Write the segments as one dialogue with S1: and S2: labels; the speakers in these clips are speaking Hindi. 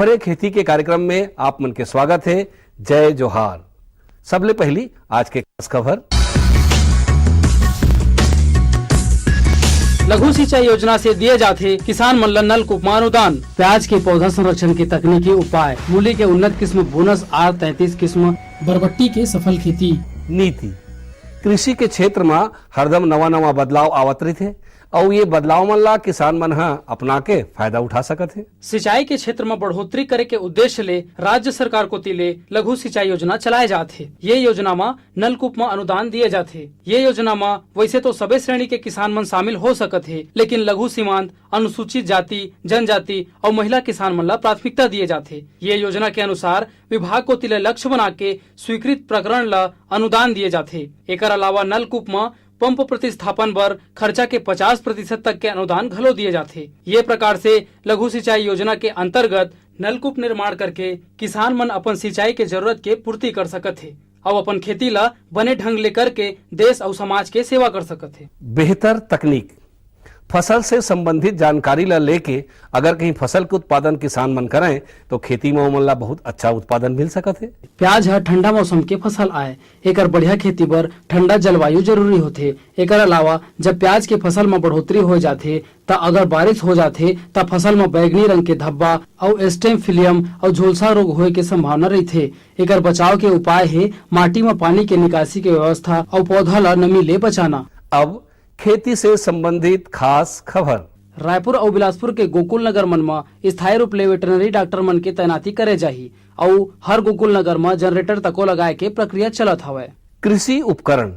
S1: भरे खेती के कार्यक्रम में आप मन के स्वागत है। जय जोहार। सबले पहली आज के खास खबर।
S2: लघु सिंचाई योजना से दिए जाते किसान मन ला नलकूप में अनुदान। प्याज के पौधा संरक्षण के तकनीकी उपाय, मूली के उन्नत किस्म बोनस R33 किस्म,
S3: बरबट्टी के सफल खेती।
S1: नीति कृषि के क्षेत्र में हरदम नवा बदलाव आवत रही थे और ये बदलाव मन ला किसान मन हा अपना के फायदा उठा सकत है।
S2: सिंचाई के क्षेत्र में बढ़ोतरी करे के उद्देश्य ले राज्य सरकार को तिले लघु सिंचाई योजना चलाए जाते। ये योजना में नलकूप में अनुदान दिए जाते। ये योजना में वैसे तो सभी श्रेणी के किसान मन शामिल हो सकत है, लेकिन लघु सीमांत, अनुसूचित जाति, जनजाति और महिला किसान मन ला प्राथमिकता दिए जाते। ये योजना के अनुसार विभाग को तिले लक्ष्य बना के स्वीकृत प्रकरण ला अनुदान दिए जाते। एक अलावा नलकूप में पंप प्रतिस्थापन पर खर्चा के 50% तक के अनुदान घलो दिए जाते। ये प्रकार से लघु सिंचाई योजना के अंतर्गत नलकूप निर्माण करके किसान मन अपन सिंचाई के जरूरत के पूर्ति कर सकत है और अपन खेती ला बने ढंग ले करके देश और समाज के सेवा कर सकत है।
S1: बेहतर तकनीक, फसल से संबंधित जानकारी ला लेके अगर कहीं फसल के उत्पादन किसान मन करें तो खेती में ओमन ला बहुत अच्छा उत्पादन मिल सकत है।
S2: प्याज है ठंडा मौसम के फसल आए, एकर बढ़िया खेती बर ठंडा जलवायु जरूरी होथे। एकर अलावा जब प्याज के फसल में बढ़ोतरी हो जाथे ता अगर बारिश हो जाथे ता फसल में बैगनी रंग के धब्बा और स्टेम फिलियम और झोलसा रोग होए के संभावना रहथे। एकर बचाव के उपाय है माटी में पानी के निकासी के व्यवस्था और पौधा ला नमी ले बचाना।
S1: अब खेती से संबंधित खास खबर।
S2: रायपुर और बिलासपुर के गोकुल नगर मन में स्थायी रूप ले वेटरनरी डॉक्टर मन के तैनाती करे जाही और हर गोकुल नगर में जनरेटर तको लगाए के प्रक्रिया चलत हवे।
S1: कृषि उपकरण,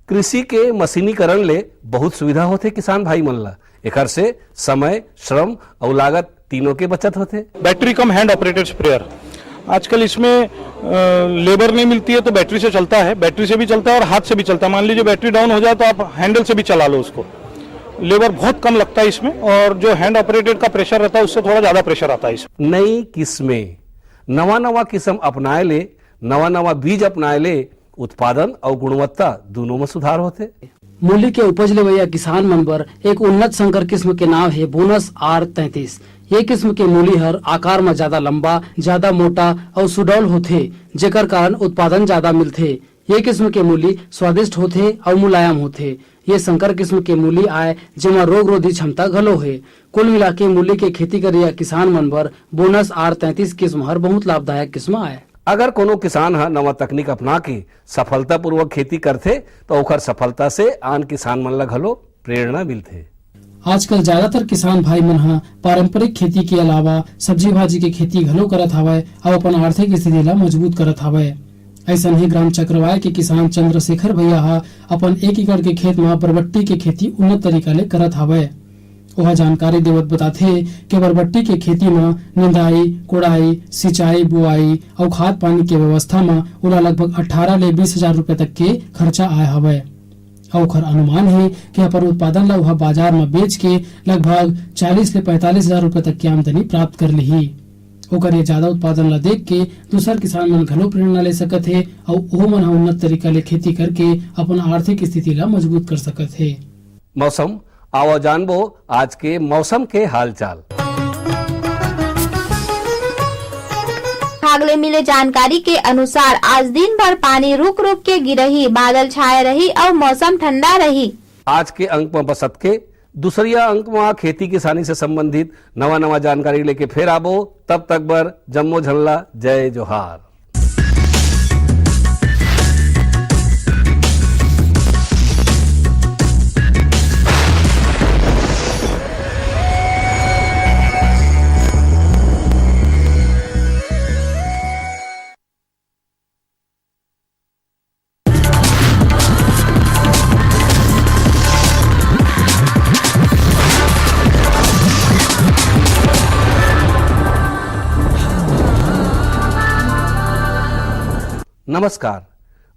S1: कृषि के मशीनीकरण ले बहुत सुविधा होते किसान भाई मन ला। एकर से समय, श्रम और लागत तीनों के बचत होते।
S4: बैटरी कम हैंड ऑपरेटेड स्प्रेयर, आजकल इसमें लेबर नहीं मिलती है तो बैटरी से चलता है, बैटरी से भी चलता है और हाथ से भी चलता है। मान लीजिए बैटरी डाउन हो जाए तो आप हैंडल से भी चला लो उसको। लेबर बहुत कम लगता है इसमें और जो हैंड ऑपरेटेड का प्रेशर रहता है उससे थोड़ा ज्यादा प्रेशर आता है इसमें।
S1: नई किस्में, नवा किस्म अपनाए ले, नवा बीज अपनाए ले, उत्पादन और गुणवत्ता दोनों में सुधार होते।
S2: मूली के उपज लेवैया किसान मन बर एक उन्नत संकर किस्म के नाम है बोनस R33। ये किस्म के मूली हर आकार में ज्यादा लंबा, ज्यादा मोटा और सुडौल होथे, जेकर कारण उत्पादन ज्यादा मिलथे। ये किस्म के मूली स्वादिष्ट होथे और मुलायम होथे। ये संकर किस्म के मूली आए जेमा रोग रोधी क्षमता घलो है। कुल मिला के मूली के खेती करिया किसान मन बर बोनस R33 किस्म हर बहुत लाभदायक किस्म आए।
S1: अगर कोनो किसान हा नवा तकनीक अपना के सफलता पूर्वक खेती करथे तो ओकर सफलता से आन किसान मन ला घलो प्रेरणा मिलथे।
S3: आजकल ज्यादातर किसान भाई मन हा पारंपरिक खेती के अलावा सब्जी भाजी के खेती घलो करत हवय और अपन आर्थिक स्थिति ला मजबूत करत हवय। ऐसा ही ग्राम चक्रवाय के किसान चंद्रशेखर भैया हा अपन 1 एकड़ के खेत में बरबट्टी के खेती उन्नत तरीका ले करत हवय। वह जानकारी देवत बताथे कि बरबट्टी के खेती में निंदाई, कोड़ाई, सिंचाई, बुआई और खाद पानी के व्यवस्था में उला लगभग 18 ले 20 हजार रूपए तक के खर्चा आए हवय। और अनुमान है कि अपन उत्पादन ला वह बाजार में बेच के लगभग 40 ले 45 हजार रूपए तक की आमदनी प्राप्त कर ली। ओकर ये ज्यादा उत्पादन ला देख के दूसर किसान मन घलो प्रेरणा ले सकत है और वो मन उन्नत तरीका ले खेती करके अपन आर्थिक स्थिति ला मजबूत कर सकत है।
S1: मौसम, आओ जानबो आज के मौसम के हालचाल।
S5: अगले मिले जानकारी के अनुसार आज दिन भर पानी रुक रुक के गिरही, बादल छाए रही और मौसम ठंडा रही।
S1: आज के अंक में बसत के दूसरिया अंक में खेती किसानी से संबंधित नवा जानकारी लेके फिर आबो। तब तक बर जम्मो झल्ला, जय जोहार। नमस्कार,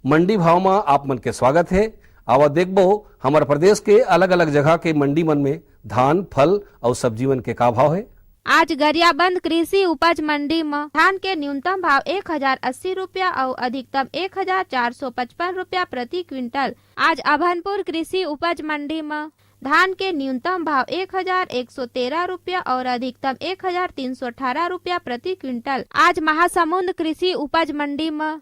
S1: मंडी भाव में आप मन के स्वागत है। आवा देखबो हमारे प्रदेश के अलग अलग जगह के मंडी मन में धान, फल और सब्जी मन के का भाव है।
S5: आज गरियाबंद कृषि उपज मंडी में धान के न्यूनतम भाव 1080 रुपया और अधिकतम 1455 रुपया प्रति क्विंटल। आज अभनपुर कृषि उपज मंडी में धान के न्यूनतम भाव 1113 रुपया और अधिकतम 1318 रुपया प्रति क्विंटल आज महासमुंद कृषि उपज मंडी में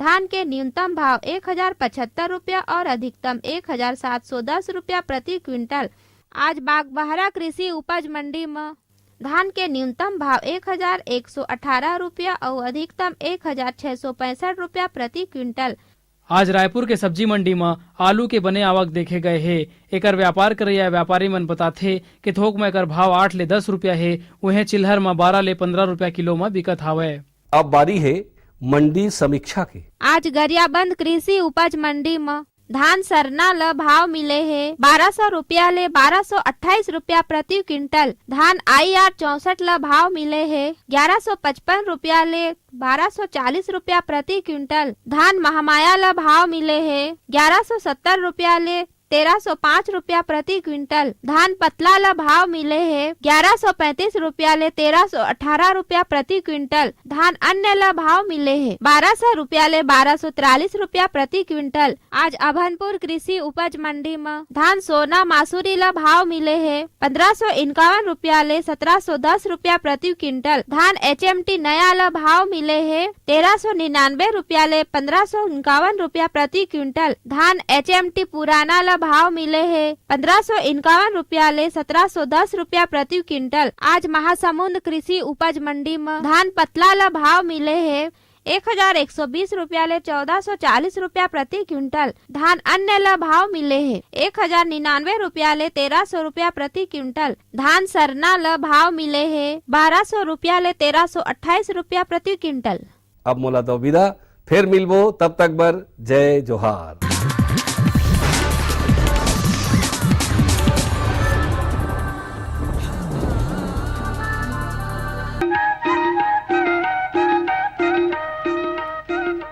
S5: धान के न्यूनतम भाव 1075 रुपया और अधिकतम 1710 रुपया प्रति क्विंटल आज बागबाहरा कृषि उपज मंडी में धान के न्यूनतम भाव 1118 रुपया और अधिकतम 1665 रुपया प्रति क्विंटल
S2: आज रायपुर के सब्जी मंडी में आलू के बने आवक देखे गए है। एकर व्यापार करैया व्यापारी मन बताथे कि थोक में एकर भाव 8 ले 10 रुपया है, वहीं चिल्हर में 12 ले 15 रुपया किलो में बिकत हावे।
S1: अब बारी है मंडी समीक्षा के।
S5: आज गरियाबंद कृषि उपज मंडी में धान सरना ल भाव मिले है 1200 रुपया ले 1228 रुपया प्रति क्विंटल। धान IR 64 ल भाव मिले है 1155 रुपया ले 1240 रुपया प्रति क्विंटल। धान महामाया ल भाव मिले है 1170 रुपया ले 1305 रुपया प्रति क्विंटल। धान पतला ल भाव मिले है 1135 रुपया ले 1318 रुपया प्रति क्विंटल। धान अन्य ल भाव मिले है 1200 रुपया ले 1243 रुपया प्रति क्विंटल। आज अभनपुर कृषि उपज मंडी में धान सोना मासूरी ल भाव मिले है 1551 रुपया ले 1710 रुपया प्रति क्विंटल। धान HMT नया ल भाव मिले है 1399 रुपया ले 1551 रुपया प्रति क्विंटल। धान HMT पुराना ल भाव मिले है 1551 रुपया ले 1710 रुपया प्रति क्विंटल। आज महासमुंद कृषि उपज मंडी में धान पतला ल भाव मिले है 1120 रुपया ले 1440 रुपया प्रति क्विंटल। धान अन्य ल भाव मिले है 1099 रुपया ले 1300 रुपया प्रति क्विंटल। धान सरना ल भाव मिले है 1200 रुपया ले 1328 रुपया प्रति क्विंटल।
S1: अब मोला दो विदा, फिर मिलबो, तब तक बर जय जोहार।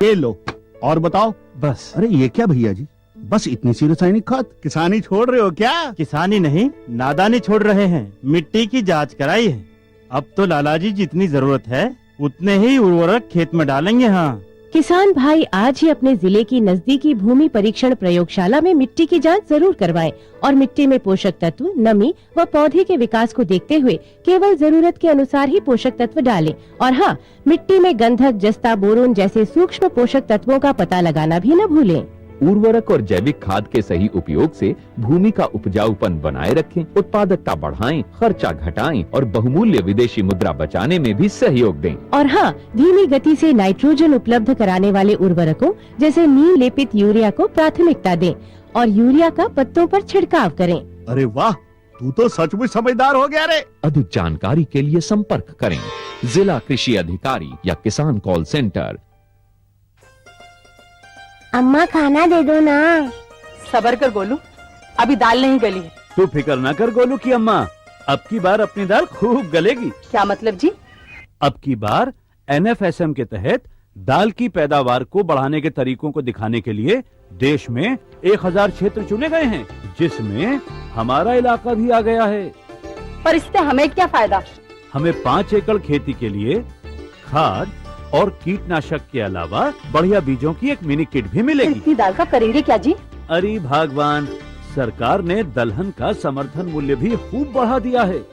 S6: ये लो और बताओ।
S7: बस।
S6: अरे ये क्या भैया जी, बस इतनी सी रासायनिक खाद? किसानी छोड़ रहे हो क्या?
S7: किसानी नहीं, नादानी छोड़ रहे हैं। मिट्टी की जांच कराई है। अब तो लालाजी जितनी जरूरत है उतने ही उर्वरक खेत में डालेंगे। हाँ,
S8: किसान भाई आज ही अपने जिले की नजदीकी भूमि परीक्षण प्रयोगशाला में मिट्टी की जांच जरूर करवाएं और मिट्टी में पोषक तत्व, नमी व पौधे के विकास को देखते हुए केवल जरूरत के अनुसार ही पोषक तत्व डालें। और हाँ, मिट्टी में गंधक, जस्ता, बोरोन जैसे सूक्ष्म पोषक तत्वों का पता लगाना भी न भूलें।
S9: उर्वरक और जैविक खाद के सही उपयोग से भूमि का उपजाऊपन बनाए रखें, उत्पादकता बढ़ाएं, खर्चा घटाएं और बहुमूल्य विदेशी मुद्रा बचाने में भी सहयोग दें।
S8: और हाँ, धीमी गति से नाइट्रोजन उपलब्ध कराने वाले उर्वरकों जैसे नीम लेपित यूरिया को प्राथमिकता दें और यूरिया का पत्तों पर छिड़काव करें।
S6: अरे वाह, तू तो सचमुच समझदार हो गया रे।
S9: अधिक जानकारी के लिए संपर्क करें जिला कृषि अधिकारी या किसान कॉल सेंटर।
S8: अम्मा खाना दे दो ना।
S10: सबर कर गोलू, अभी दाल नहीं गली है।
S7: तू फिक्र न कर गोलू की अम्मा, अब की बार अपनी दाल खूब गलेगी।
S10: क्या मतलब जी?
S7: अब की बार NFSM के तहत दाल की पैदावार को बढ़ाने के तरीकों को दिखाने के लिए देश में 1000 क्षेत्र चुने गए हैं, जिसमें हमारा इलाका भी आ गया है।
S10: पर इससे हमें क्या फायदा?
S7: हमें 5 एकड़ खेती के लिए खाद और कीटनाशक के अलावा बढ़िया बीजों की एक मिनी किट भी मिलेगी।
S10: इतनी दाल का करेंगे क्या जी?
S7: अरे भगवान, सरकार ने दलहन का समर्थन मूल्य भी खूब बढ़ा दिया है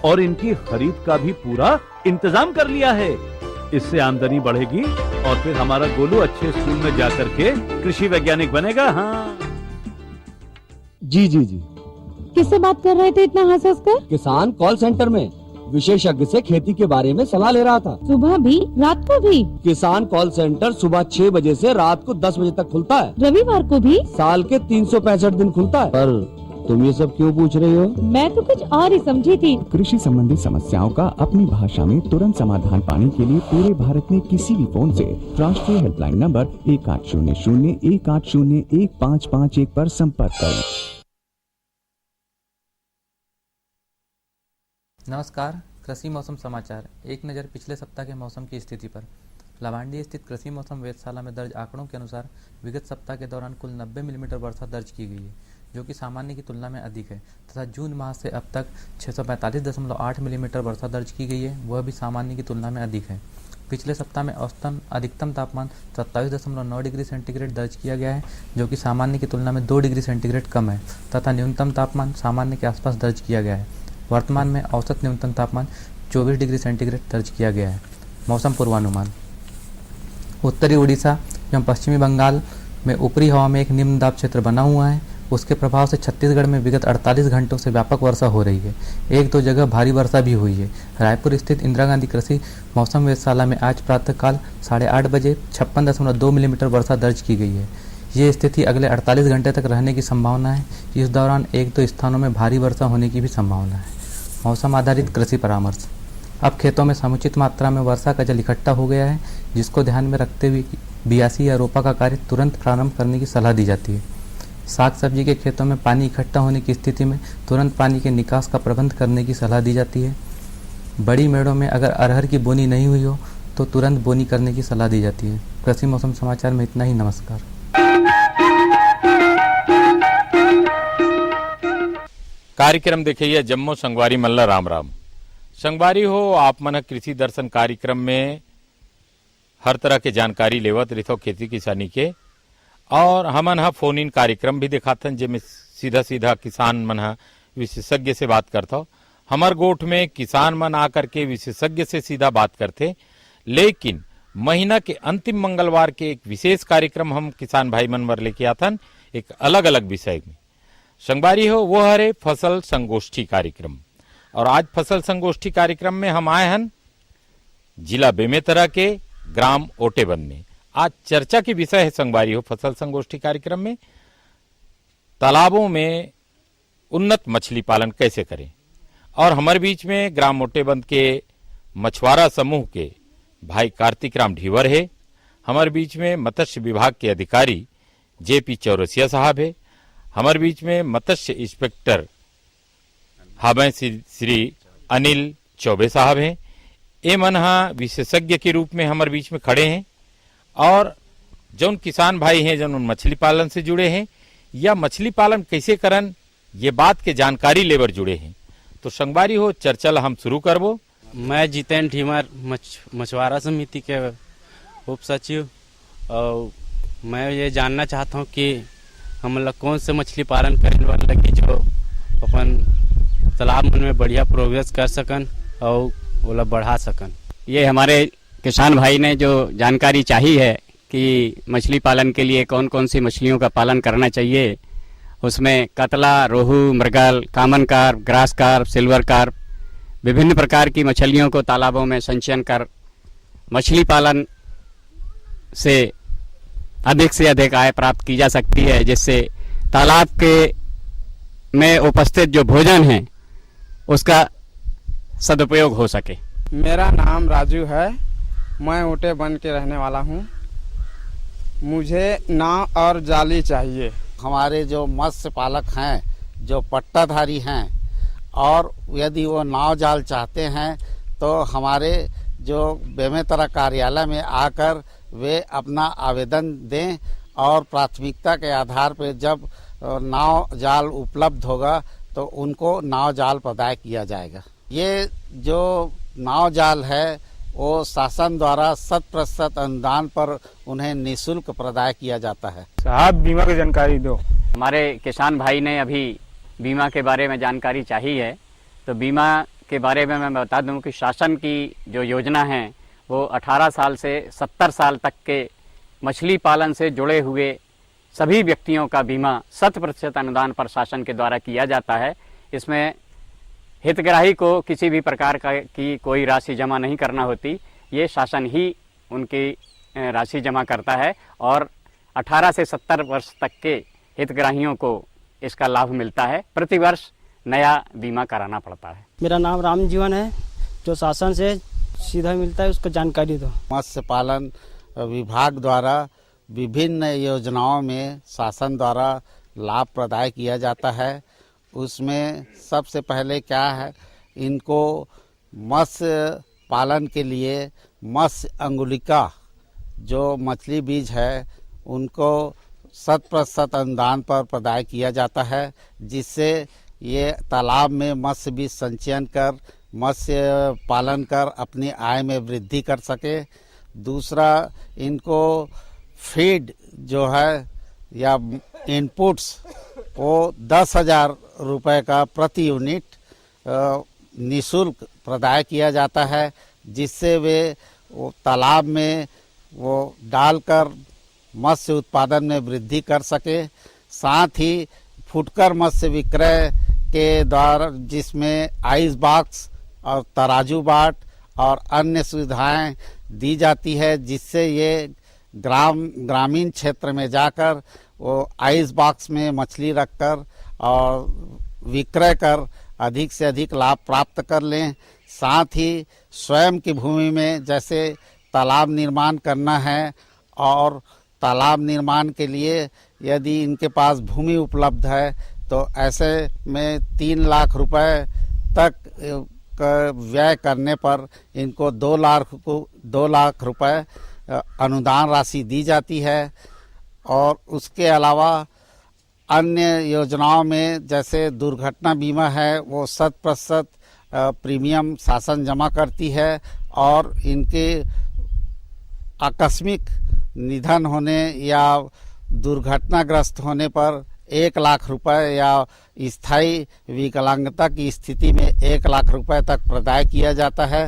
S7: और इनकी खरीद का भी पूरा इंतजाम कर लिया है। इससे आमदनी बढ़ेगी और फिर हमारा गोलू अच्छे स्कूल में जाकर के कृषि वैज्ञानिक बनेगा। हाँ
S11: जी जी जी।
S8: किससे बात कर रहे थे इतना हंस हंस कर?
S11: किसान कॉल सेंटर में विशेषज्ञ से खेती के बारे में सलाह ले रहा था।
S8: सुबह भी, रात को भी?
S11: किसान कॉल सेंटर सुबह 6 बजे से रात को 10 बजे तक खुलता है।
S8: रविवार को भी?
S11: साल के 365 दिन खुलता है। पर तुम ये सब क्यों पूछ रही हो?
S8: मैं तो कुछ और ही समझी थी।
S12: कृषि संबंधी समस्याओं का अपनी भाषा में तुरंत समाधान पाने के लिए पूरे भारत में किसी भी फोन से राष्ट्रीय हेल्पलाइन नंबर 1800-180-1551 पर संपर्क करें।
S13: नमस्कार, कृषि मौसम समाचार। एक नज़र पिछले सप्ताह के मौसम की स्थिति पर। लावांडी स्थित कृषि मौसम वेधशाला में दर्ज आंकड़ों के अनुसार विगत सप्ताह के दौरान कुल 90 मिलीमीटर वर्षा दर्ज की गई है, जो कि सामान्य की तुलना में अधिक है, तथा जून माह से अब तक 645.8 मिलीमीटर वर्षा दर्ज की गई है, वह भी सामान्य की तुलना में अधिक है। पिछले सप्ताह में औसतन अधिकतम तापमान 27.9 डिग्री सेंटीग्रेड दर्ज किया गया है, जो कि सामान्य की तुलना में 2 डिग्री सेंटीग्रेड कम है, तथा न्यूनतम तापमान सामान्य के आसपास दर्ज किया गया है। वर्तमान में औसत न्यूनतम तापमान 24 डिग्री सेंटीग्रेड दर्ज किया गया है। मौसम पूर्वानुमान। उत्तरी उड़ीसा एवं पश्चिमी बंगाल में ऊपरी हवा में एक निम्न दाब क्षेत्र बना हुआ है। उसके प्रभाव से छत्तीसगढ़ में विगत 48 घंटों से व्यापक वर्षा हो रही है। एक दो जगह भारी वर्षा भी हुई है। रायपुर स्थित इंदिरा गांधी कृषि मौसम वेधशाला में आज प्रातःकाल 8:30 बजे 56.2 मिलीमीटर वर्षा दर्ज की गई है। ये स्थिति अगले 48 घंटे तक रहने की संभावना है। इस दौरान एक दो स्थानों में भारी वर्षा होने की भी संभावना है। मौसम आधारित कृषि परामर्श। अब खेतों में समुचित मात्रा में वर्षा का जल इकट्ठा हो गया है, जिसको ध्यान में रखते हुए बियासी या रोपा का कार्य तुरंत प्रारंभ करने की सलाह दी जाती है। साग सब्जी के खेतों में पानी इकट्ठा होने की स्थिति में तुरंत पानी के निकास का प्रबंध करने की सलाह दी जाती है। बड़ी मेड़ों में अगर अरहर की बोनी नहीं हुई हो तो तुरंत बोनी करने की सलाह दी जाती है। कृषि मौसम समाचार में इतना ही। नमस्कार।
S14: कार्यक्रम देखिए जम्मू संगवारी मल्ला राम राम। संगवारी हो आप मन कृषि दर्शन कार्यक्रम में हर तरह के जानकारी लेवत रहितो खेती किसानी के, और हमन हा फोन इन कार्यक्रम भी दिखाथन जेमे सीधा सीधा किसान मन हा विशेषज्ञ से बात करता। हमर गोठ में किसान मन आकर के विशेषज्ञ से सीधा बात करते, लेकिन महीना के अंतिम मंगलवार के एक विशेष कार्यक्रम हम किसान भाई मन बर लेके आथन एक अलग अलग विषय में। संगवारी हो वो हरे फसल संगोष्ठी कार्यक्रम, और आज फसल संगोष्ठी कार्यक्रम में हम आए हन जिला बेमेतरा के ग्राम ओटेबंद में। आज चर्चा की विषय है संगवारी हो फसल संगोष्ठी कार्यक्रम में तालाबों में उन्नत मछली पालन कैसे करें। और हमारे बीच में ग्राम ओटेबंद के मछुआरा समूह के भाई कार्तिक राम ढीवर है। हमारे बीच में मत्स्य विभाग के अधिकारी जेपी चौरसिया साहब है। हमारे बीच में मत्स्य इंस्पेक्टर हाबे श्री अनिल चौबे साहब हैं। ये मन विशेषज्ञ के रूप में हमारे बीच में खड़े हैं, और जौन किसान भाई हैं जौन मछली पालन से जुड़े हैं या मछली पालन कैसे करन ये बात के जानकारी लेबर जुड़े हैं। तो संगवारी हो चर्चा हम शुरू करबो।
S15: मैं जितेंद्र ढीमर मछुआरा समिति के उप सचिव, और मैं ये जानना चाहता हूँ कि हम लोग कौन से मछली पालन करने वाले लगी जो अपन तालाब में बढ़िया प्रोग्रेस कर सकन और वो लोग बढ़ा सकन।
S16: ये हमारे किसान भाई ने जो जानकारी चाही है कि मछली पालन के लिए कौन कौन सी मछलियों का पालन करना चाहिए, उसमें catla, rohu, mrigal, common carp, grass carp, silver carp, विभिन्न प्रकार की मछलियों को तालाबों में संचयन कर मछली पालन से अधिक से अधिक आय प्राप्त की जा सकती है, जिससे तालाब के में उपस्थित जो भोजन है उसका सदुपयोग हो सके।
S17: मेरा नाम राजू है, मैं ओटेबंद के रहने वाला हूँ। मुझे नाव और जाली चाहिए।
S18: हमारे जो मत्स्य पालक हैं, जो पट्टाधारी हैं, और यदि वो नाव जाल चाहते हैं तो हमारे जो बेमेतरा कार्यालय में आकर वे अपना आवेदन दें, और प्राथमिकता के आधार पर जब नाव जाल उपलब्ध होगा तो उनको नाव जाल प्रदान किया जाएगा। ये जो नाव जाल है वो शासन द्वारा 100% अनुदान पर उन्हें निःशुल्क प्रदान किया जाता है।
S17: साहब बीमा की जानकारी दो।
S16: हमारे किसान भाई ने अभी बीमा के बारे में जानकारी चाहिए है, तो बीमा के बारे में मैं बता दूं कि शासन की जो योजना है वो 18 साल से 70 साल तक के मछली पालन से जुड़े हुए सभी व्यक्तियों का बीमा 100% अनुदान पर शासन के द्वारा किया जाता है। इसमें हितग्राही को किसी भी प्रकार की कोई राशि जमा नहीं करना होती, ये शासन ही उनकी राशि जमा करता है, और 18 से 70 वर्ष तक के हितग्राहियों को इसका लाभ मिलता है। प्रति वर्ष नया बीमा कराना पड़ता है।
S19: मेरा नाम राम जीवन है, जो शासन से सीधा मिलता है उसको जानकारी दो।
S18: मत्स्य पालन विभाग द्वारा विभिन्न योजनाओं में शासन द्वारा लाभ प्रदान किया जाता है। उसमें सबसे पहले क्या है, इनको मत्स्य पालन के लिए मत्स्य अंगुलिका जो मछली बीज है उनको 100% अनुदान पर प्रदान किया जाता है, जिससे ये तालाब में मत्स्य बीज संचयन कर मत्स्य पालन कर अपनी आय में वृद्धि कर सके। दूसरा, इनको फीड जो है या इनपुट्स वो 10,000 रुपये का प्रति यूनिट निःशुल्क प्रदान किया जाता है, जिससे वे वो तालाब में वो डालकर मत्स्य उत्पादन में वृद्धि कर सके। साथ ही फुटकर मत्स्य विक्रय के द्वारा, जिसमें आइस बॉक्स और तराजू बाट और अन्य सुविधाएं दी जाती है, जिससे ये ग्रामीण क्षेत्र में जाकर वो आइस बॉक्स में मछली रखकर और विक्रय कर अधिक से अधिक लाभ प्राप्त कर लें। साथ ही स्वयं की भूमि में जैसे तालाब निर्माण करना है और तालाब निर्माण के लिए यदि इनके पास भूमि उपलब्ध है तो ऐसे में 3 लाख रुपए तक व्यय करने पर इनको 2 लाख रुपए अनुदान राशि दी जाती है। और उसके अलावा अन्य योजनाओं में जैसे दुर्घटना बीमा है, वो 100% प्रीमियम शासन जमा करती है और इनके आकस्मिक निधन होने या दुर्घटनाग्रस्त होने पर 1 लाख रुपए या स्थायी विकलांगता की स्थिति में 1 लाख रुपए तक प्रदान किया जाता है।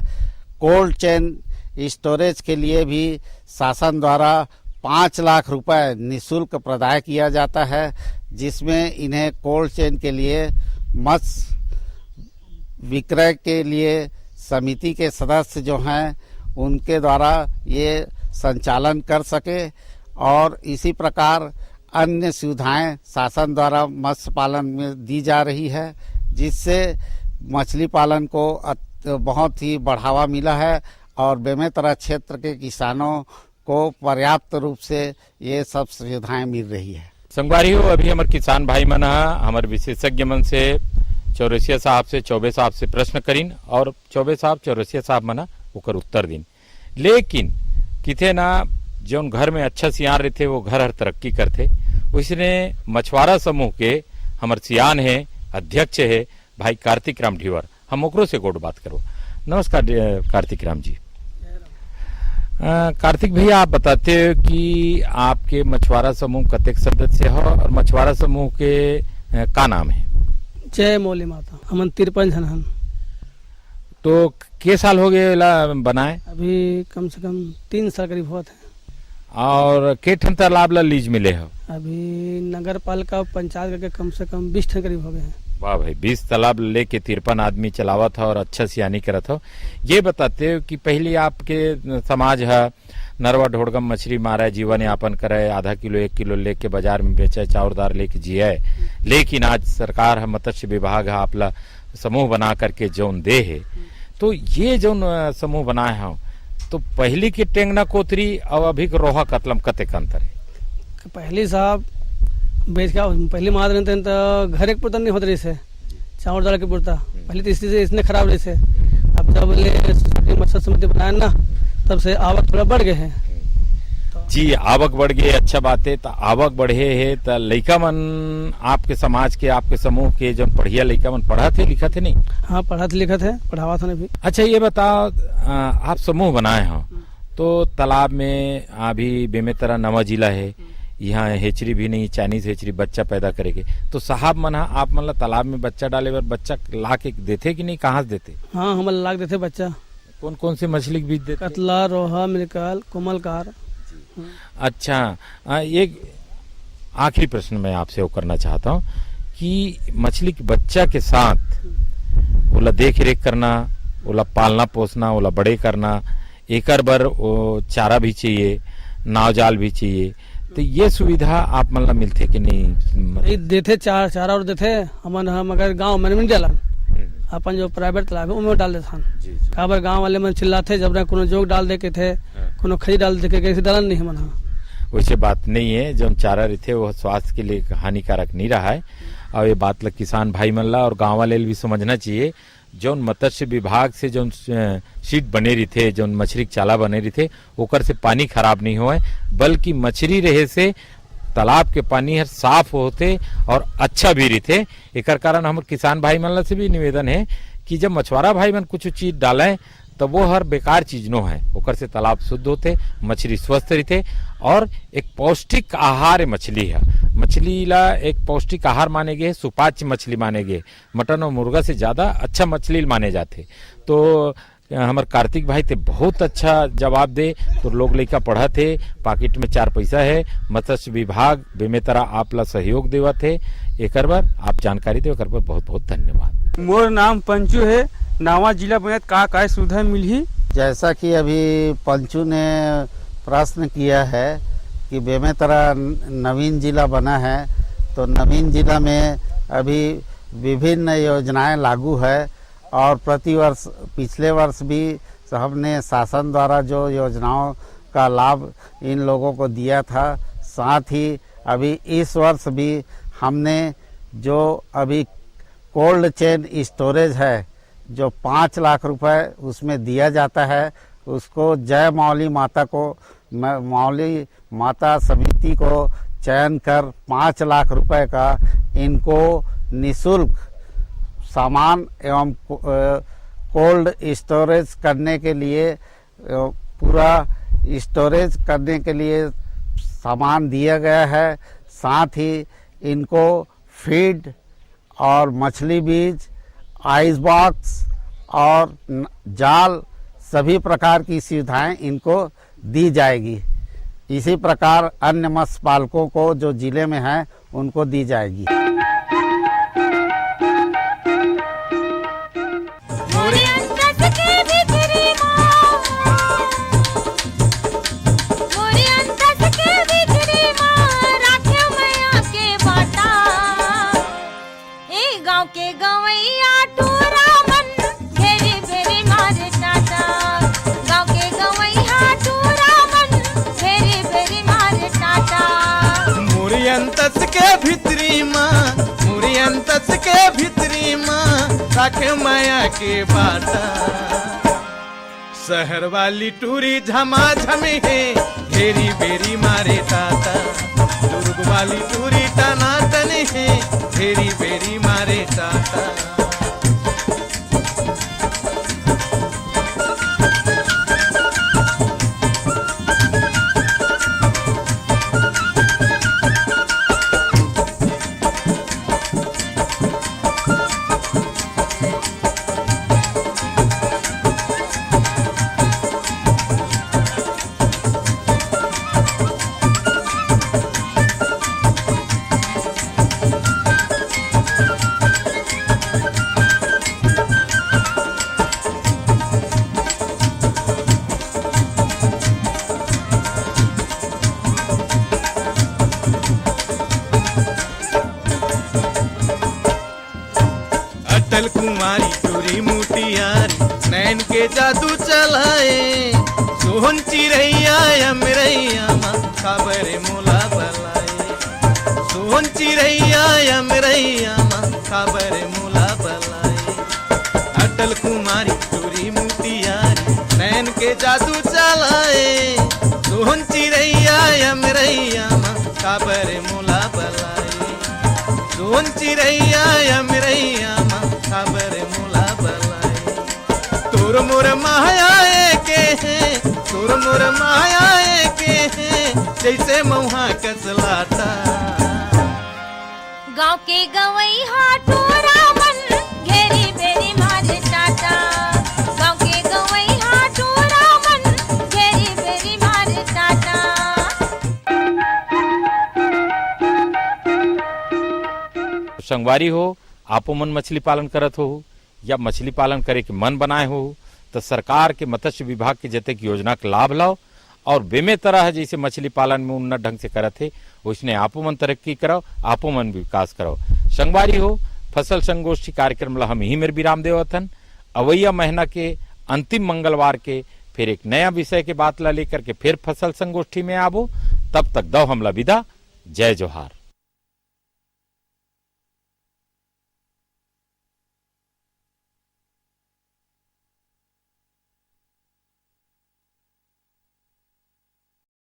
S18: कोल्ड चेन स्टोरेज के लिए भी शासन द्वारा 5 लाख रुपए निःशुल्क प्रदान किया जाता है, जिसमें इन्हें कोल्ड चेन के लिए मत्स्य विक्रय के लिए समिति के सदस्य जो हैं उनके द्वारा ये संचालन कर सके। और इसी प्रकार अन्य सुविधाएं शासन द्वारा मत्स्य पालन में दी जा रही है, जिससे मछली पालन को बहुत ही बढ़ावा मिला है और बेमेतरा क्षेत्र के किसानों को पर्याप्त रूप से ये सब सुविधाएं मिल रही है।
S14: संगवारी हो, अभी हमारे किसान भाई मन हमारे विशेषज्ञ मन से चौरसिया साहब से, चौबे साहब से प्रश्न करीन और चौबे साहब चौरसिया साहब मना ओकर उत्तर दिन। लेकिन किथे ना जौन घर में अच्छा सियान रहते वो घर हर तरक्की करते। उसने मछुआरा समूह के हमारे सियान है, अध्यक्ष है भाई कार्तिक राम ढीवर, हम ओकरो से गोट बात करो। नमस्कार कार्तिक राम जी। कार्तिक भैया, आप बताते हो कि आपके मछुआरा समूह कतेक सदस्य हो और मछुआरा समूह के का नाम है?
S19: जय मौली माता, हमन 53 जन हन।
S14: तो के साल हो गए बनाए?
S19: अभी कम से कम 3 साल करीब होत है।
S14: और के ठन तालाब ला लीज मिले हो?
S19: अभी नगर पालिका पंचायत करके कम से कम 20 ठन करीब हो गए हैं।
S14: वाह भाई, 20 तालाब लेके 53 आदमी चलावा था और अच्छा सियानी करा था। ये बताते हो कि पहले आपके समाज है नरवा ढोड़गम मछली मारे, जीवन यापन करे, आधा किलो 1 किलो लेके बाजार में बेचे, चाउरदार लेके जिये। लेकिन आज सरकार है, मत्स्य विभाग है, आपला समूह बना करके जौन दे है, तो ये जौन समूह बनाए हो तो पहली की टेंगना कोतरी और अभी के रोहा कतलम कते अंतर है?
S19: पहली साहब बेच का पहले मार रहे तो घर एक पुरता नहीं होता रही से, चावल दाल के पुरता पहले तो स्थिति इतने खराब रही से। अब जब मत्स्य समिति बनाया ना, तब से आवक थोड़ा बढ़ गए हैं।
S14: जी, आवक बढ़ गई, अच्छा बात है। तो आवक बढ़े है तो लड़का मन आपके समाज के, आपके समूह के जो पढ़िया लड़का मन पढ़ा थे लिखा थे नहीं?
S19: हाँ, पढ़ा थे लिखा थे, पढ़ावा था भी।
S14: अच्छा, ये बताओ, आप समूह बनाए हो तो तालाब में अभी बेमेतरा नवा जिला है, यहाँ हेचरी भी नहीं, चाइनीज हेचरी बच्चा पैदा करेगे, तो साहब मन आप मतलब तालाब में बच्चा डाले बर बच्चा ला के देते कि नहीं, कहाँ से देते?
S19: हाँ, हम ला के देते बच्चा।
S14: कौन कौन सी मछली के बीज देते?
S19: कतला, रोहा, मिर्कल, कोमलकार।
S14: अच्छा, एक आखिरी प्रश्न मैं आपसे वो करना चाहता हूँ कि मछली के बच्चा के साथ ओला देख रेख करना, ओला पालना पोसना, ओला बड़े करना, एकर बर वो चारा भी चाहिए, नाव जाल भी चाहिए, तो ये सुविधा आप मतलब मिलते कि नहीं?
S19: देते चारा और देते हमन, हम अगर गाँव में नहीं डालन, अपन जो प्राइवेट तालाब है उनमें डाल देते। काबर गांव वाले मन चिल्लाते जब कोनो जोग डाल दे के थे, कोनो खरी डाल दे के, कैसे डालन नहीं मन।
S14: वैसे बात नहीं है, जो चारा रहते वो स्वास्थ्य के लिए हानिकारक नहीं रहा है। और ये बात लग किसान भाई मन ला और गाँव वाले भी समझना चाहिए। जो मत्स्य विभाग से जो सीट बने रही थे, जो मछली चाला बने रही थे, ओकर से पानी खराब नहीं हुआ, बल्कि मछली रहे से तालाब के पानी हर साफ होते और अच्छा भी रहते। एकर कारण हमारे किसान भाई मन से भी निवेदन है कि जब मछुआरा भाई मन कुछ चीज डालें तो वो हर बेकार चीज नो है, ओकर से तालाब शुद्ध होते, मछली स्वस्थ रहते और एक पौष्टिक आहार है मछली है। मछली ला एक पौष्टिक आहार माने गए, सुपाच्य मछली माने गए, मटन और मुर्गा से ज्यादा अच्छा मछली माने जाते। तो हमारे कार्तिक भाई ते बहुत अच्छा जवाब दे, तो लोग लइका पढ़ा थे, पॉकेट में 4 पैसा है, मत्स्य विभाग बेमेतरा आपला सहयोग देवा थे। एक बार आप जानकारी दे, एक बार बहुत बहुत धन्यवाद।
S20: मोर नाम पंचू है, नावा जिला पंचायत का सुविधा मिली।
S18: जैसा कि अभी पंचू ने प्रश्न किया है कि बेमेतरा नवीन जिला बना है, तो नवीन जिला में अभी विभिन्न योजनाएं लागू है और प्रतिवर्ष पिछले वर्ष भी हमने शासन द्वारा जो योजनाओं का लाभ इन लोगों को दिया था, साथ ही अभी इस वर्ष भी हमने जो अभी कोल्ड चेन स्टोरेज है जो 5 लाख रुपए उसमें दिया जाता है, उसको जय मौली माता को मौली माता समिति को चयन कर 5 लाख रुपए का इनको निःशुल्क सामान एवं कोल्ड स्टोरेज करने के लिए पूरा स्टोरेज करने के लिए सामान दिया गया है। साथ ही इनको फीड और मछली बीज, आइस बॉक्स और जाल सभी प्रकार की सुविधाएं इनको दी जाएगी। इसी प्रकार अन्य मत्स्य पालकों को जो जिले में हैं उनको दी जाएगी।
S21: के भितरी माँ राखे माया के बाटा, शहर वाली टूरी झमाझमी है, घेरी बेरी मारे टाटा, दुर्ग वाली टूरी टनाटनी है, घेरी बेरी मारे टाटा। अटल कुमारी टूरी मुटियारी नैन के जादू चलाए, सोहन चिरैया अमरैया माँ खबरे मोला बलाए, सोहन चिरैया अमरैया माँ खबरे मोला बलाए। अटल कुमारी टूरी मुटियारी नैन के जादू चलाए, सोहन चिरैया अमरैया माँ खबरे मोला बलाए, सोहन चिरैया अमरैया माँ खबरे मोला बलाए। तोर मोर माया के है, तोर मोर माया के है, जैसे मऊहा कसलाटा।
S22: गाँव के गवई हाटोरा मन घेरी बेरी मारे टाटा, गाँव के गवई हाटोरा मन घेरी बेरी मारे टाटा।
S14: संगवारी हो, आपो मन मछली पालन करत हो या मछली पालन करे के मन बनाए हो, तो सरकार के मत्स्य विभाग के जते की योजना का लाभ लाओ और बेमे तरह जैसे मछली पालन में उन्नत ढंग से करत है उसने आपो मन तरक्की कराओ, आपो मन विकास कराओ। संगवारी हो, फसल संगोष्ठी कार्यक्रम ला हम ही मेरे विराम देवथन। अवैया महीना के अंतिम मंगलवार के फिर एक नया विषय के बात ला लेकर के फिर फसल संगोष्ठी में आबो। तब तक दो हमला विदा। जय जोहार।